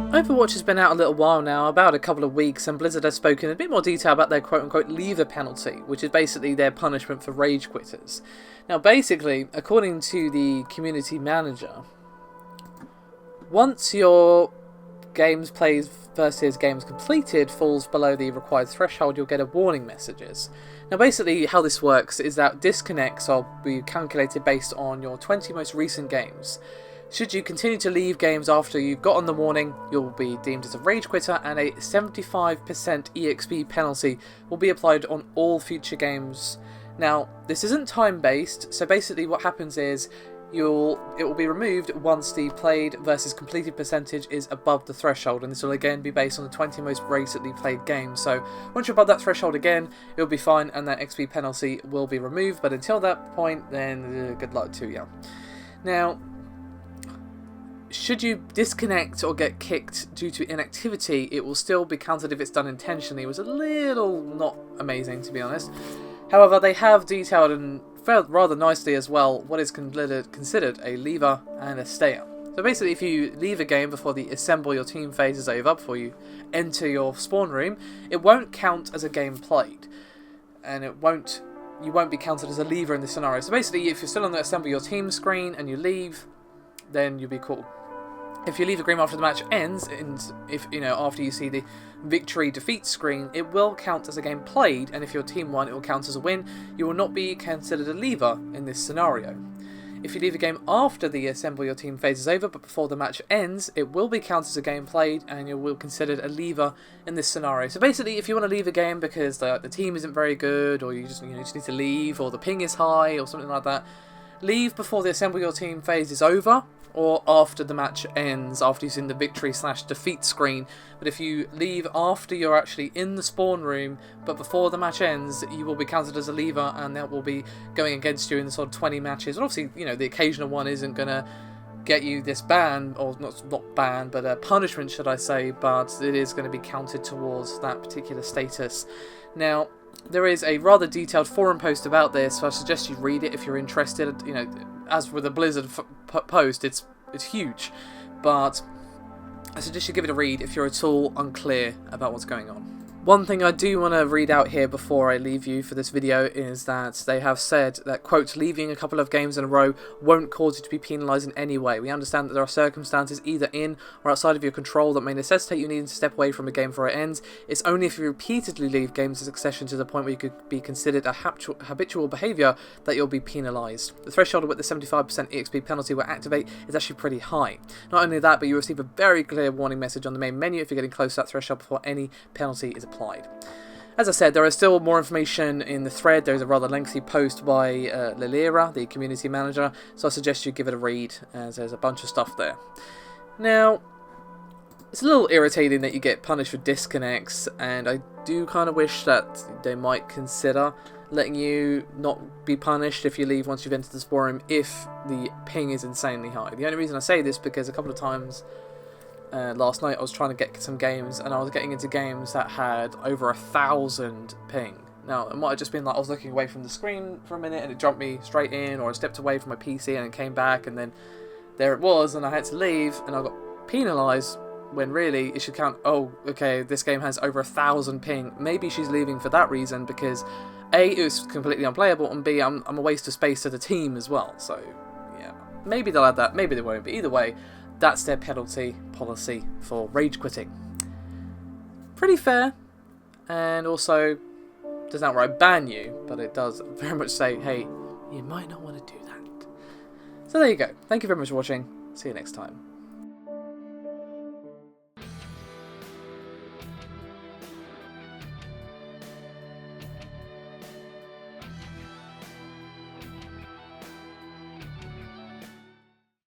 Overwatch has been out a little while now, about a couple of weeks, and Blizzard has spoken in a bit more detail about their quote-unquote leaver penalty, which is basically their punishment for rage quitters. Now basically, according to the community manager, once your games played versus games completed falls below the required threshold, you'll get a warning messages. Now basically how this works is that disconnects will be calculated based on your 20 most recent games. Should you continue to leave games after you've gotten the warning, you'll be deemed as a rage quitter, and a 75% EXP penalty will be applied on all future games. Now, this isn't time-based, so basically what happens is it will be removed once the played versus completed percentage is above the threshold, and this will again be based on the 20 most recently played games. So once you're above that threshold again, it'll be fine, and that XP penalty will be removed. But until that point, then good luck to you. Now, should you disconnect or get kicked due to inactivity, it will still be counted if it's done intentionally. It was a little not amazing, to be honest. However, they have detailed and rather nicely as well what is considered a leaver and a stayer. So basically, if you leave a game before the assemble your team phase is over, before you enter your spawn room, it won't count as a game played, and you won't be counted as a leaver in this scenario. So basically, if you're still on the assemble your team screen and you leave, then you'll be cool. If you leave the game after the match ends, and after you see the victory defeat screen, it will count as a game played, and if your team won, it will count as a win. You will not be considered a leaver in this scenario. If you leave a game after the assemble your team phase is over, but before the match ends, it will be counted as a game played, and you will be considered a leaver in this scenario. So basically, if you want to leave a game because the team isn't very good, or you just need to leave, or the ping is high, or something like that, leave before the assemble your team phase is over, or after the match ends, after you've seen the victory/defeat screen. But if you leave after you're actually in the spawn room, but before the match ends, you will be counted as a leaver, and that will be going against you in sort of 20 matches. And obviously, the occasional one isn't going to get you this ban, or not ban, but a punishment, should I say, but it is going to be counted towards that particular status. Now, there is a rather detailed forum post about this, so I suggest you read it if you're interested. As with the Blizzard post, it's huge, but I suggest you give it a read if you're at all unclear about what's going on. One thing I do want to read out here before I leave you for this video is that they have said that, quote, leaving a couple of games in a row won't cause you to be penalised in any way. We understand that there are circumstances either in or outside of your control that may necessitate you needing to step away from a game before it ends. It's only if you repeatedly leave games in succession to the point where you could be considered a habitual behaviour that you'll be penalised. The threshold with the 75% EXP penalty will activate is actually pretty high. Not only that, but you receive a very clear warning message on the main menu if you're getting close to that threshold before any penalty is applied. As I said, there is still more information in the thread. There's a rather lengthy post by Lilira, the community manager, so I suggest you give it a read, as there's a bunch of stuff there. Now, it's a little irritating that you get punished for disconnects, and I do kind of wish that they might consider letting you not be punished if you leave once you've entered the spawn room if the ping is insanely high. The only reason I say this is because a couple of times last night I was trying to get some games, and I was getting into games that had over 1,000 ping. Now, it might have just been like I was looking away from the screen for a minute and it jumped me straight in, or I stepped away from my PC and it came back, and then there it was, and I had to leave, and I got penalised, when really it should count, oh, okay, this game has over 1,000 ping. Maybe she's leaving for that reason, because A, it was completely unplayable, and B, I'm a waste of space to the team as well. So, yeah, maybe they'll add that, maybe they won't, but either way, that's their penalty policy for rage quitting. Pretty fair, and also doesn't outright ban you, but it does very much say, hey, you might not want to do that. So there you go. Thank you very much for watching. See you next time.